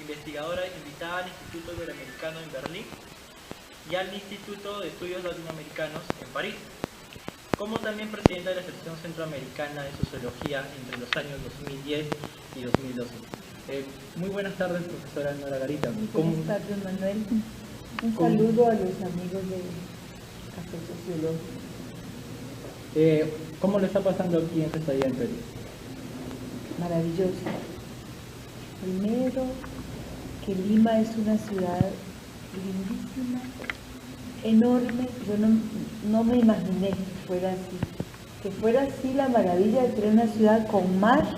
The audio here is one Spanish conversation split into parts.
Investigadora invitada al Instituto Iberoamericano en Berlín y al Instituto de Estudios Latinoamericanos en París, como también presidenta de la sección centroamericana de Sociología entre los años 2010 y 2012. Muy buenas tardes, profesora Nora Garita. Buenas tardes, Manuel. Un saludo a los amigos de Café Sociológico. ¿Cómo le está pasando aquí en su estadía en Perú? Maravilloso. Primero, que Lima es una ciudad lindísima, enorme. Yo no me imaginé que fuera así la maravilla de tener una ciudad con mar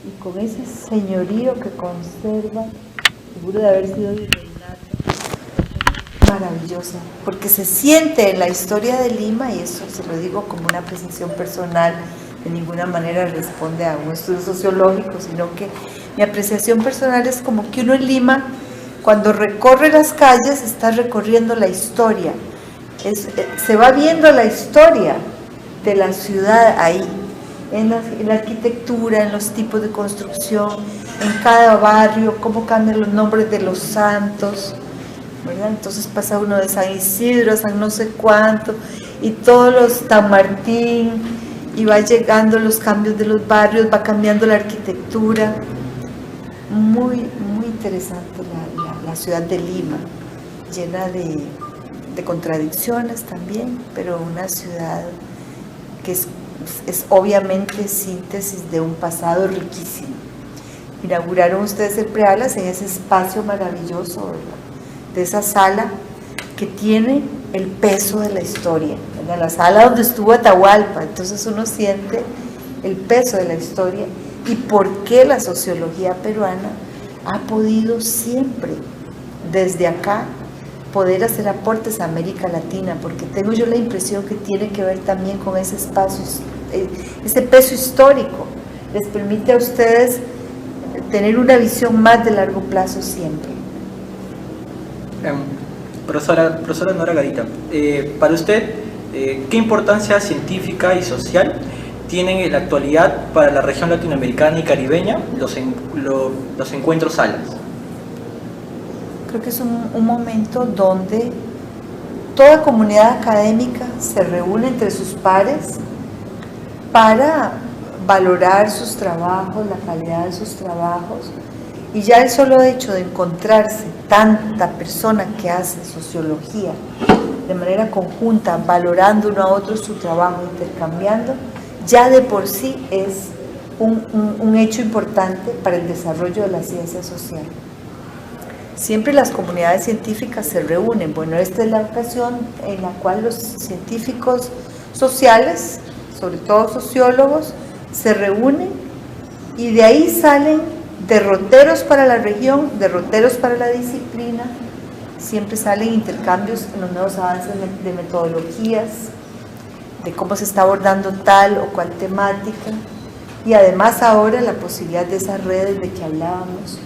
y con ese señorío que conserva, seguro de haber sido virreinato. Maravillosa, porque se siente en la historia de Lima, y eso se lo digo como una apreciación personal, de ninguna manera responde a un estudio sociológico, sino que mi apreciación personal es como que uno en Lima, cuando recorre las calles, está recorriendo la historia, se va viendo la historia de la ciudad ahí, en la arquitectura, en los tipos de construcción, en cada barrio, cómo cambian los nombres de los santos, ¿verdad? Entonces pasa uno de San Isidro a San no sé cuánto, y todos los San Martín, y va llegando los cambios de los barrios, va cambiando la arquitectura. Muy, muy interesante la ciudad de Lima, llena de contradicciones también, pero una ciudad que es obviamente síntesis de un pasado riquísimo. Inauguraron ustedes el Prealas en ese espacio maravilloso, ¿verdad?, de esa sala que tiene el peso de la historia, ¿verdad?, la sala donde estuvo Atahualpa. Entonces uno siente el peso de la historia y por qué la sociología peruana ha podido siempre, desde acá, poder hacer aportes a América Latina, porque tengo yo la impresión que tiene que ver también con ese espacio, ese peso histórico, les permite a ustedes tener una visión más de largo plazo siempre. Profesora Nora Garita, para usted, ¿qué importancia científica y social tienen en la actualidad para la región latinoamericana y caribeña los encuentros salas? Creo que es un momento donde toda comunidad académica se reúne entre sus pares para valorar sus trabajos, la calidad de sus trabajos, y ya el solo hecho de encontrarse tanta persona que hace sociología de manera conjunta, valorando uno a otro su trabajo, intercambiando, ya de por sí es un hecho importante para el desarrollo de la ciencia social. Siempre las comunidades científicas se reúnen. Bueno, esta es la ocasión en la cual los científicos sociales, sobre todo sociólogos, se reúnen y de ahí salen derroteros para la región, derroteros para la disciplina. Siempre salen intercambios en los nuevos avances de metodologías, de cómo se está abordando tal o cual temática, y además ahora la posibilidad de esas redes de que hablábamos,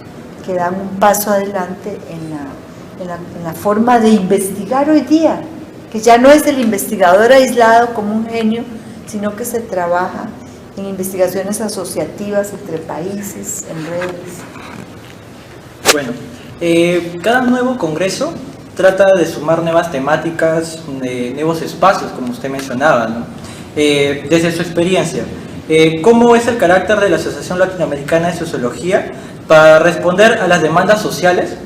que dan un paso adelante en la forma de investigar hoy día, que ya no es el investigador aislado como un genio, sino que se trabaja en investigaciones asociativas entre países, en redes. Bueno, cada nuevo congreso trata de sumar nuevas temáticas, nuevos espacios, como usted mencionaba, ¿no? Desde su experiencia, ¿cómo es el carácter de la Asociación Latinoamericana de Sociología para responder a las demandas sociales,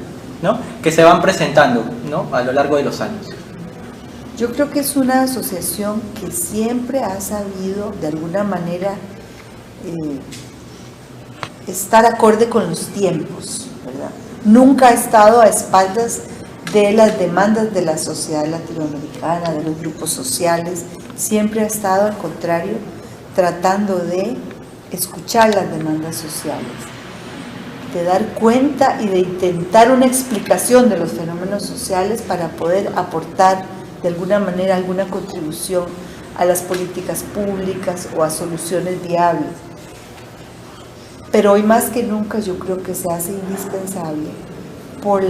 ¿no?, que se van presentando, ¿no?, a lo largo de los años? Yo creo que es una asociación que siempre ha sabido de alguna manera estar acorde con los tiempos, ¿verdad? Nunca ha estado a espaldas de las demandas de la sociedad latinoamericana, de los grupos sociales, siempre ha estado al contrario tratando de escuchar las demandas sociales, de dar cuenta y de intentar una explicación de los fenómenos sociales para poder aportar de alguna manera alguna contribución a las políticas públicas o a soluciones viables. Pero hoy más que nunca yo creo que se hace indispensable por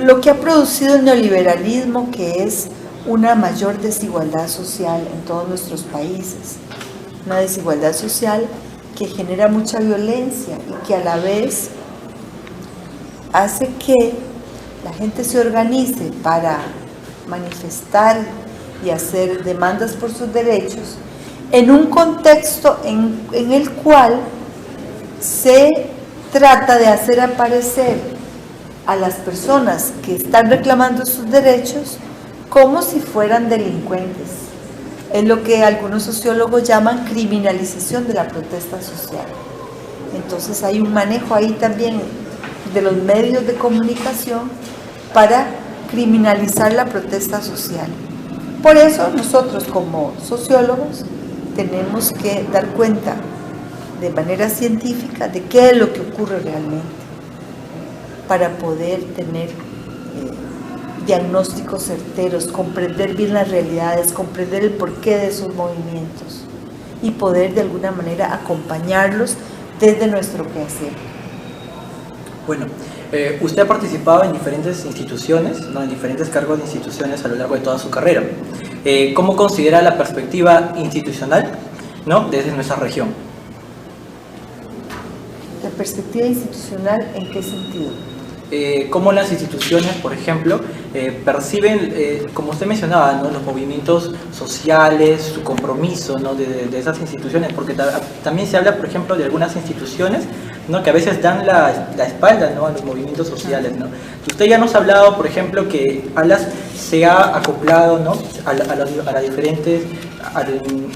lo que ha producido el neoliberalismo, que es una mayor desigualdad social en todos nuestros países, una desigualdad social que genera mucha violencia y que a la vez hace que la gente se organice para manifestar y hacer demandas por sus derechos en un contexto en el cual se trata de hacer aparecer a las personas que están reclamando sus derechos como si fueran delincuentes. Es lo que algunos sociólogos llaman criminalización de la protesta social. Entonces hay un manejo ahí también de los medios de comunicación para criminalizar la protesta social. Por eso nosotros como sociólogos tenemos que dar cuenta de manera científica de qué es lo que ocurre realmente para poder tener diagnósticos certeros, comprender bien las realidades, comprender el porqué de esos movimientos y poder de alguna manera acompañarlos desde nuestro quehacer. Bueno, usted ha participado en diferentes instituciones, ¿no? En diferentes cargos de instituciones a lo largo de toda su carrera. ¿Cómo considera la perspectiva institucional, ¿no? Desde nuestra región? ¿La perspectiva institucional en qué sentido? Cómo las instituciones, por ejemplo, perciben, como usted mencionaba, ¿no? Los movimientos sociales, su compromiso, ¿no? de esas instituciones, porque también se habla, por ejemplo, de algunas instituciones, ¿no? Que a veces dan la espalda, ¿no? A los movimientos sociales, ¿no? Usted ya nos ha hablado, por ejemplo, que ALAS se ha acoplado, ¿no? a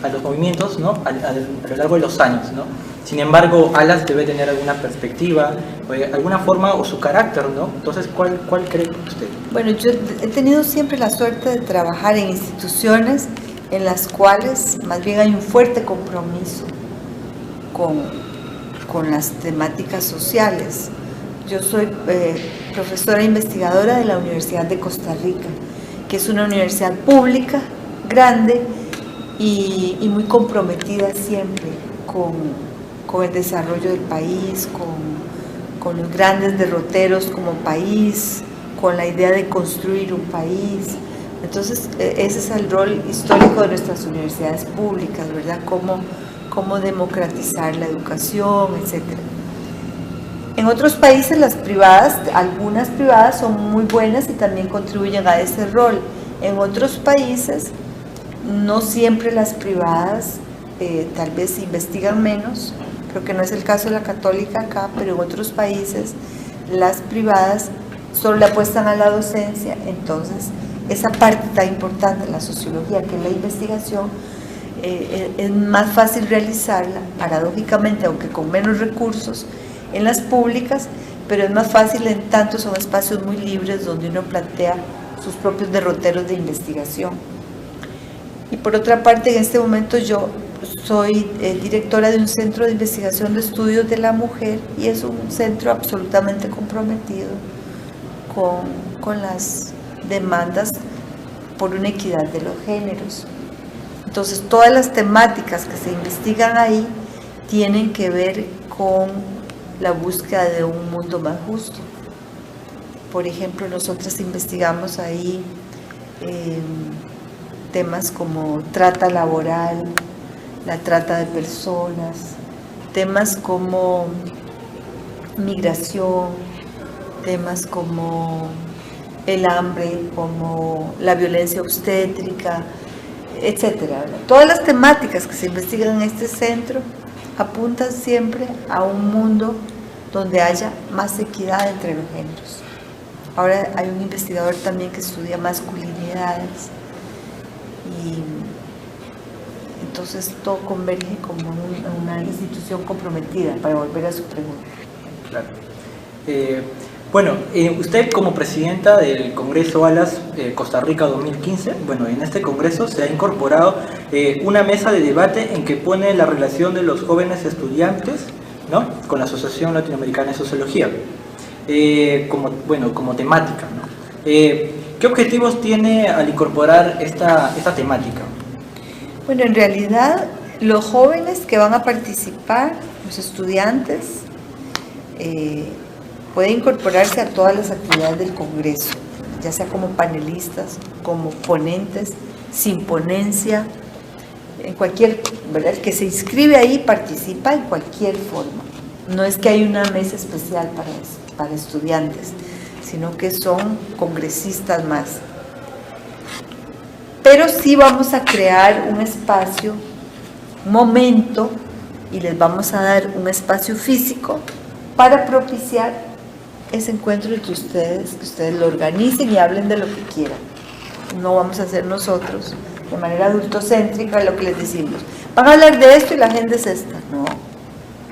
los movimientos, ¿no? a lo largo de los años, ¿no? Sin embargo, ALAS debe tener alguna perspectiva, alguna forma o su carácter, ¿no? Entonces, ¿cuál cree usted? Bueno, yo he tenido siempre la suerte de trabajar en instituciones en las cuales más bien hay un fuerte compromiso con las temáticas sociales. Yo soy profesora investigadora de la Universidad de Costa Rica, que es una universidad pública, grande y muy comprometida siempre con el desarrollo del país, con los grandes derroteros como país, con la idea de construir un país. Entonces, ese es el rol histórico de nuestras universidades públicas, ¿verdad? Cómo democratizar la educación, etc. En otros países, las privadas, algunas privadas son muy buenas y también contribuyen a ese rol. En otros países, no siempre las privadas tal vez investigan menos. Creo que no es el caso de la católica acá, pero en otros países las privadas solo le apuestan a la docencia. Entonces esa parte tan importante, la sociología, que es la investigación, es más fácil realizarla, paradójicamente, aunque con menos recursos, en las públicas, pero es más fácil en tanto son espacios muy libres donde uno plantea sus propios derroteros de investigación. Y por otra parte, en este momento yo soy directora de un centro de investigación de estudios de la mujer y es un centro absolutamente comprometido con las demandas por una equidad de los géneros. Entonces, todas las temáticas que se investigan ahí tienen que ver con la búsqueda de un mundo más justo. Por ejemplo, nosotros investigamos ahí temas como trata laboral, la trata de personas, temas como migración, temas como el hambre, como la violencia obstétrica, etcétera. Todas las temáticas que se investigan en este centro apuntan siempre a un mundo donde haya más equidad entre los géneros. Ahora hay un investigador también que estudia masculinidades y entonces todo converge como una institución comprometida, para volver a su pregunta. Claro. Bueno, usted como presidenta del Congreso ALAS Costa Rica 2015, bueno, en este congreso se ha incorporado una mesa de debate en que pone la relación de los jóvenes estudiantes, ¿no?, con la Asociación Latinoamericana de Sociología, como temática, ¿no? ¿Qué objetivos tiene al incorporar esta temática? Bueno, en realidad los jóvenes que van a participar, los estudiantes, pueden incorporarse a todas las actividades del Congreso, ya sea como panelistas, como ponentes, sin ponencia, en cualquier, ¿verdad? El que se inscribe ahí participa en cualquier forma. No es que hay una mesa especial para estudiantes, sino que son congresistas más. Pero sí vamos a crear un espacio, un momento, y les vamos a dar un espacio físico para propiciar ese encuentro entre ustedes, que ustedes lo organicen y hablen de lo que quieran. No vamos a hacer nosotros de manera adultocéntrica lo que les decimos. Van a hablar de esto y la agenda es esta. No,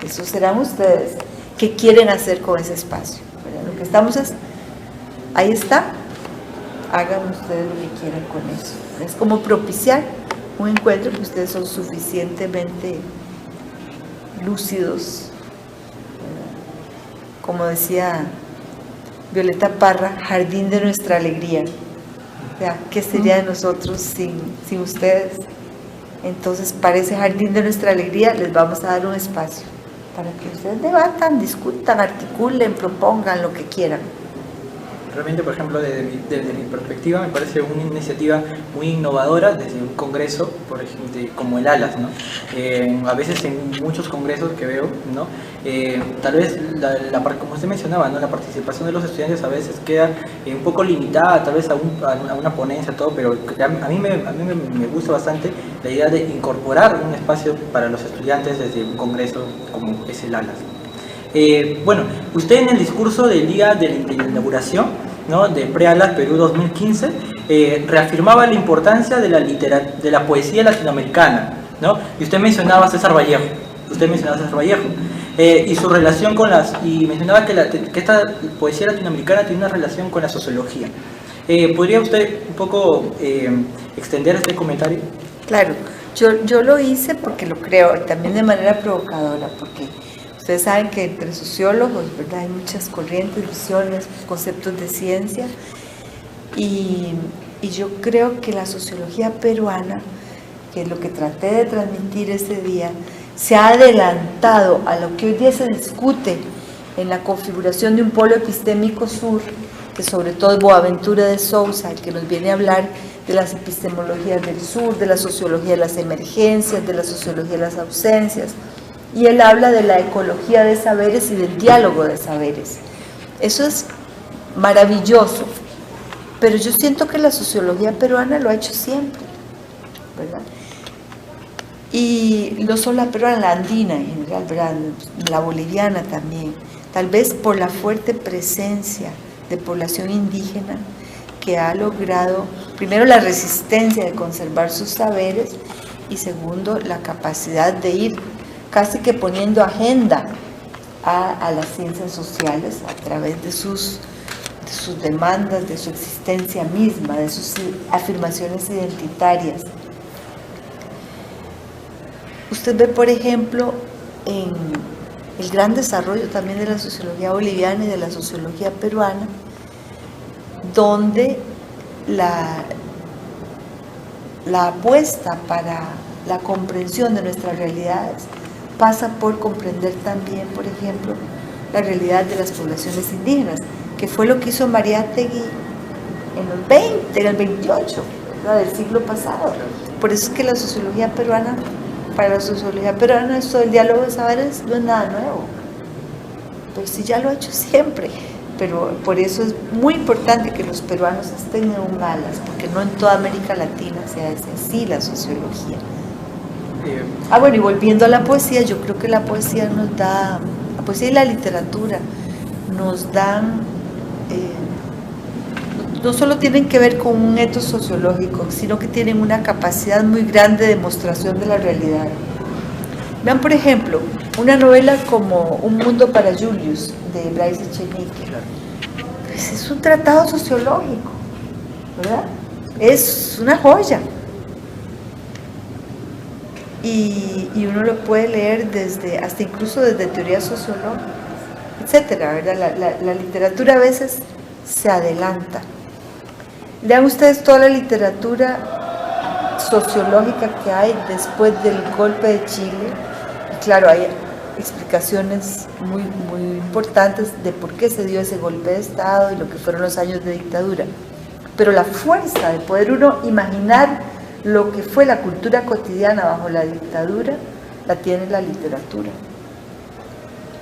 eso serán ustedes que quieren hacer con ese espacio, ¿verdad? Lo que estamos es, ahí está, hagan ustedes lo que quieran con eso. Es como propiciar un encuentro que ustedes son suficientemente lúcidos, ¿verdad? Como decía Violeta Parra, jardín de nuestra alegría. O sea, ¿qué sería de nosotros sin ustedes? Entonces, para ese jardín de nuestra alegría les vamos a dar un espacio para que ustedes debatan, discutan, articulen, propongan lo que quieran. Realmente, por ejemplo, desde mi perspectiva, me parece una iniciativa muy innovadora desde un congreso, por ejemplo, como el ALAS, ¿no? A veces en muchos congresos que veo, ¿no? Tal vez, como usted mencionaba, ¿no?, la participación de los estudiantes a veces queda un poco limitada, tal vez a una ponencia, todo, pero a mí me gusta bastante la idea de incorporar un espacio para los estudiantes desde un congreso como es el ALAS. Bueno, usted en el discurso del día de la inauguración, ¿no?, de Pre-ALAS Perú 2015, reafirmaba la importancia de la poesía latinoamericana, ¿no? Y usted mencionaba a César Vallejo, y su relación y mencionaba que esta poesía latinoamericana tiene una relación con la sociología. ¿Podría usted un poco extender este comentario? Claro, yo lo hice porque lo creo, también de manera provocadora, porque ustedes saben que entre sociólogos, ¿verdad?, hay muchas corrientes, visiones, conceptos de ciencia, y yo creo que la sociología peruana, que es lo que traté de transmitir ese día, se ha adelantado a lo que hoy día se discute en la configuración de un polo epistémico sur, que sobre todo es Boaventura de Sousa, el que nos viene a hablar de las epistemologías del sur, de la sociología de las emergencias, de la sociología de las ausencias, y él habla de la ecología de saberes y del diálogo de saberes. Eso es maravilloso, pero yo siento que la sociología peruana lo ha hecho siempre, ¿verdad? Y no solo la peruana, la andina en general, ¿verdad?, la boliviana también, tal vez por la fuerte presencia de población indígena que ha logrado, primero, la resistencia de conservar sus saberes, y segundo, la capacidad de ir casi que poniendo agenda a las ciencias sociales a través de sus demandas, de su existencia misma, de sus afirmaciones identitarias. Usted ve, por ejemplo, en el gran desarrollo también de la sociología boliviana y de la sociología peruana, donde la apuesta para la comprensión de nuestras realidades pasa por comprender también, por ejemplo, la realidad de las poblaciones indígenas, que fue lo que hizo Mariátegui en los 20, en el 28, ¿verdad?, del siglo pasado. Por eso es que la sociología peruana, para la sociología peruana, esto del diálogo de saberes no es nada nuevo, pero sí ya lo ha hecho siempre. Pero por eso es muy importante que los peruanos estén en un ALAS, porque no en toda América Latina se hace así la sociología. Bueno, y volviendo a la poesía, yo creo que la poesía nos da, la poesía y la literatura nos dan no solo tienen que ver con un etos sociológico, sino que tienen una capacidad muy grande de demostración de la realidad. Vean, por ejemplo, una novela como Un mundo para Julius, de Bryce Echenique. Pues es un tratado sociológico, ¿verdad? Es una joya. Y uno lo puede leer hasta incluso desde teorías sociológicas, etcétera, ¿verdad? La literatura a veces se adelanta. Lean ustedes toda la literatura sociológica que hay después del golpe de Chile. Y claro, hay explicaciones muy, muy importantes de por qué se dio ese golpe de Estado y lo que fueron los años de dictadura. Pero la fuerza de poder uno imaginar lo que fue la cultura cotidiana bajo la dictadura, la tiene la literatura.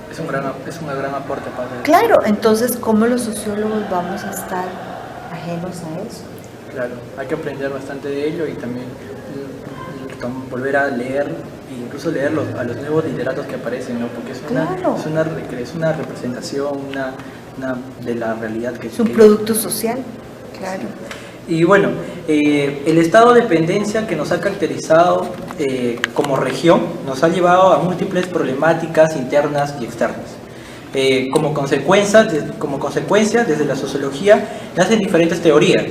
Es un gran aporte para el... Claro, entonces, ¿cómo los sociólogos vamos a estar ajenos a eso? Claro, hay que aprender bastante de ello y también volver a leer, e incluso leer a los nuevos literatos que aparecen, ¿no? Porque es una representación de la realidad que es un producto social, claro. Y bueno, el estado de dependencia que nos ha caracterizado como región nos ha llevado a múltiples problemáticas internas y externas. Como consecuencia, desde la sociología nacen diferentes teorías,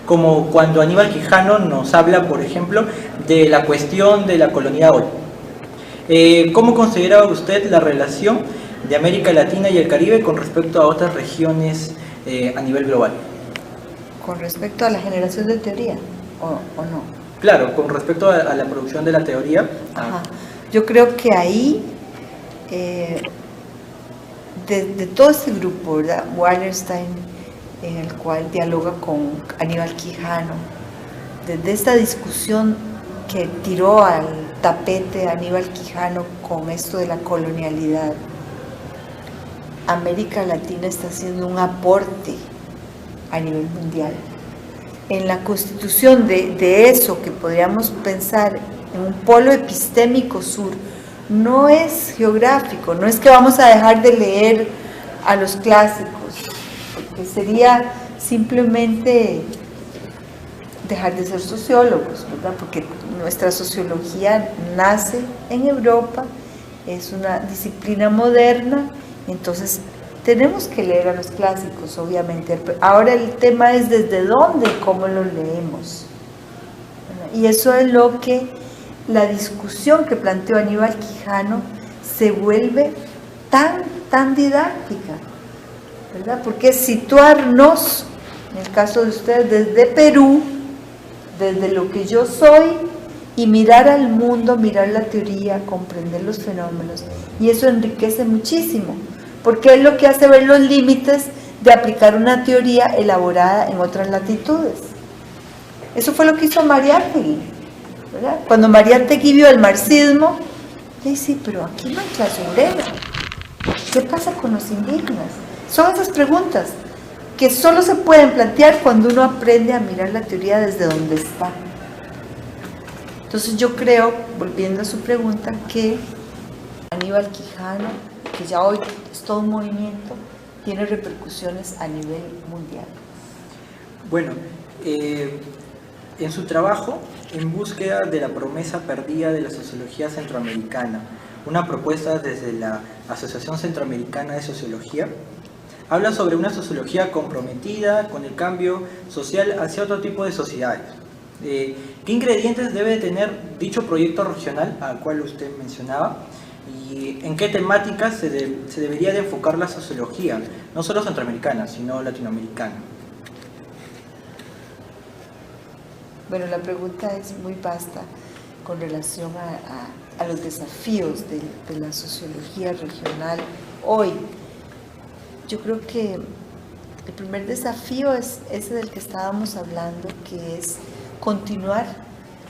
como cuando Aníbal Quijano nos habla, por ejemplo, de la cuestión de la colonialidad hoy. ¿Cómo considera usted la relación de América Latina y el Caribe con respecto a otras regiones a nivel global? ¿Con respecto a la generación de teoría o no? Claro, con respecto a la producción de la teoría. Ajá. Yo creo que ahí, de todo este grupo, ¿verdad? Wallerstein, en el cual dialoga con Aníbal Quijano, desde esta discusión que tiró al tapete Aníbal Quijano con esto de la colonialidad, América Latina está haciendo un aporte a nivel mundial. En la constitución de eso que podríamos pensar en un polo epistémico sur, no es geográfico, no es que vamos a dejar de leer a los clásicos, porque sería simplemente dejar de ser sociólogos, ¿verdad? Porque nuestra sociología nace en Europa, es una disciplina moderna, entonces tenemos que leer a los clásicos, obviamente. Ahora el tema es desde dónde y cómo los leemos. Y eso es lo que la discusión que planteó Aníbal Quijano se vuelve tan didáctica, ¿verdad? Porque es situarnos, en el caso de ustedes, desde Perú, desde lo que yo soy, y mirar al mundo, mirar la teoría, comprender los fenómenos. Y eso enriquece muchísimo, porque es lo que hace ver los límites de aplicar una teoría elaborada en otras latitudes. Eso fue lo que hizo Mariátegui, ¿verdad? Cuando Mariátegui vio el marxismo, sí, pero aquí no hay clase obrera. ¿Qué pasa con los indígenas? Son esas preguntas que solo se pueden plantear cuando uno aprende a mirar la teoría desde donde está. Entonces yo creo, volviendo a su pregunta, que Aníbal Quijano, que ya hoy es todo un movimiento, tiene repercusiones a nivel mundial. Bueno, en su trabajo, En búsqueda de la promesa perdida de la sociología centroamericana, una propuesta desde la Asociación Centroamericana de Sociología, habla sobre una sociología comprometida con el cambio social hacia otro tipo de sociedades. ¿Qué ingredientes debe tener dicho proyecto regional al cual usted mencionaba? ¿Y en qué temáticas se debería de enfocar la sociología, no solo centroamericana, sino latinoamericana? Bueno, la pregunta es muy vasta con relación a los desafíos de la sociología regional hoy. Yo creo que el primer desafío es ese del que estábamos hablando, que es continuar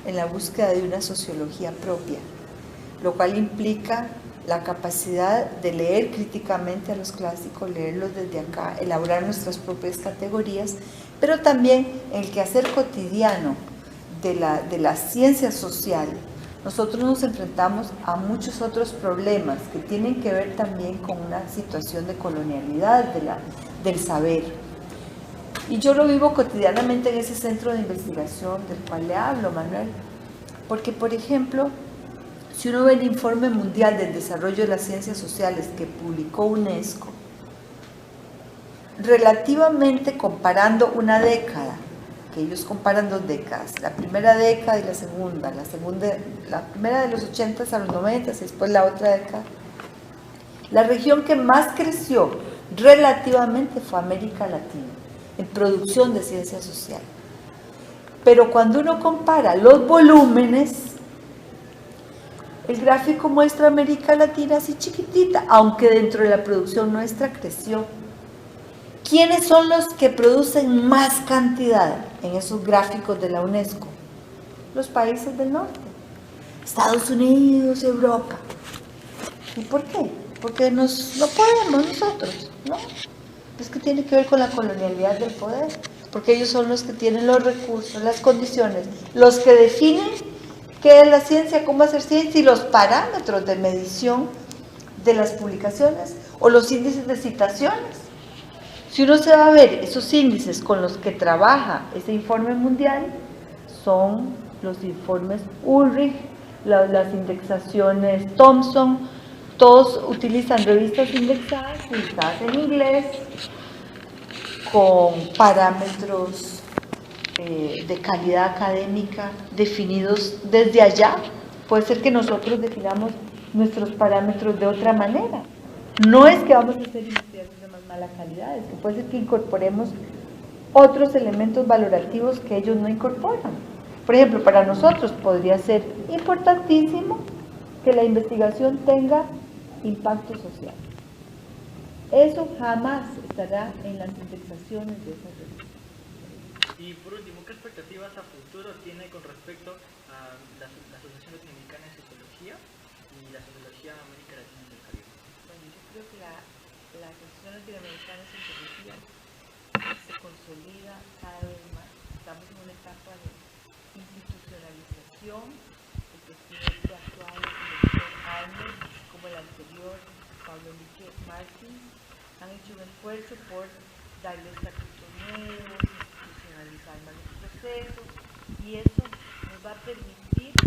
en la búsqueda de una sociología propia, lo cual implica la capacidad de leer críticamente a los clásicos, leerlos desde acá, elaborar nuestras propias categorías, pero también el quehacer cotidiano de la ciencia social. Nosotros nos enfrentamos a muchos otros problemas que tienen que ver también con una situación de colonialidad del saber. Y yo lo vivo cotidianamente en ese centro de investigación del cual le hablo, Manuel. Porque, por ejemplo, si uno ve el Informe Mundial del Desarrollo de las Ciencias Sociales que publicó UNESCO, relativamente comparando una década, que ellos comparan 2 décadas, la primera década y la primera de los 80 a los 90 y después la otra década, la región que más creció relativamente fue América Latina, en producción de ciencia social. Pero cuando uno compara los volúmenes, el gráfico muestra a América Latina así chiquitita, aunque dentro de la producción nuestra creció. ¿Quiénes son los que producen más cantidad en esos gráficos de la UNESCO? Los países del norte, Estados Unidos, Europa. ¿Y por qué? Porque no podemos nosotros, ¿no? Es que tiene que ver con la colonialidad del poder, porque ellos son los que tienen los recursos, las condiciones, los que definen qué es la ciencia, cómo hacer ciencia y los parámetros de medición de las publicaciones o los índices de citaciones. Si uno se va a ver esos índices con los que trabaja ese informe mundial, son los informes Ulrich, las indexaciones Thomson, todos utilizan revistas indexadas, publicadas en inglés, con parámetros de calidad académica definidos desde allá. Puede ser que nosotros definamos nuestros parámetros de otra manera. No es que vamos a hacer investigaciones de más mala calidad, es que puede ser que incorporemos otros elementos valorativos que ellos no incorporan. Por ejemplo, para nosotros podría ser importantísimo que la investigación tenga impacto social. Eso jamás estará en las indexaciones de esas revistas. Y por último, ¿qué expectativas a futuro tiene con respecto a la Asociación Latinoamericana de Sociología y la Sociología de América Latina y del Caribe? Bueno, yo creo que la Asociación Latinoamericana de Sociología se consolida cada vez más. Estamos en una etapa de institucionalización. El presidente actual, el doctor Arnold, como el anterior, Pablo Enrique Martins, han hecho un esfuerzo por darle estatutos nuevos, institucionalizar más los procesos, y eso nos va a permitir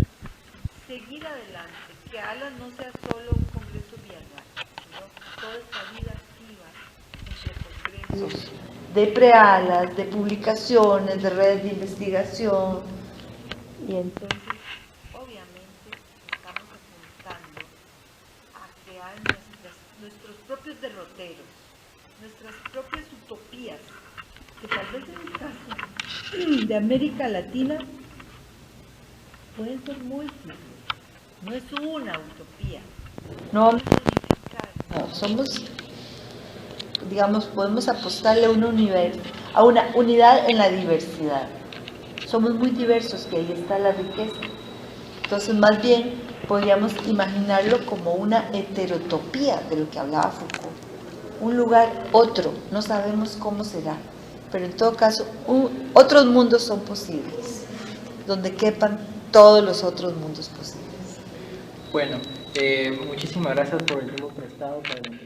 seguir adelante, que ALAS no sea solo un congreso bianual, sino toda esta vida activa entre congresos de pre-ALAS, de publicaciones, de redes de investigación, y entonces obviamente estamos apuntando a crear nuestros propios derroteros, nuestras propias utopías, que tal vez en el caso de América Latina pueden ser múltiples, no es una utopía, no vamos a unificar, no, somos, digamos, podemos apostarle a a una unidad en la diversidad. Somos muy diversos, que ahí está la riqueza. Entonces, más bien, podríamos imaginarlo como una heterotopía de lo que hablaba Foucault. Un lugar otro, no sabemos cómo será, pero en todo caso, otros mundos son posibles, donde quepan todos los otros mundos posibles. Bueno, muchísimas gracias por el tiempo prestado para la entrevista.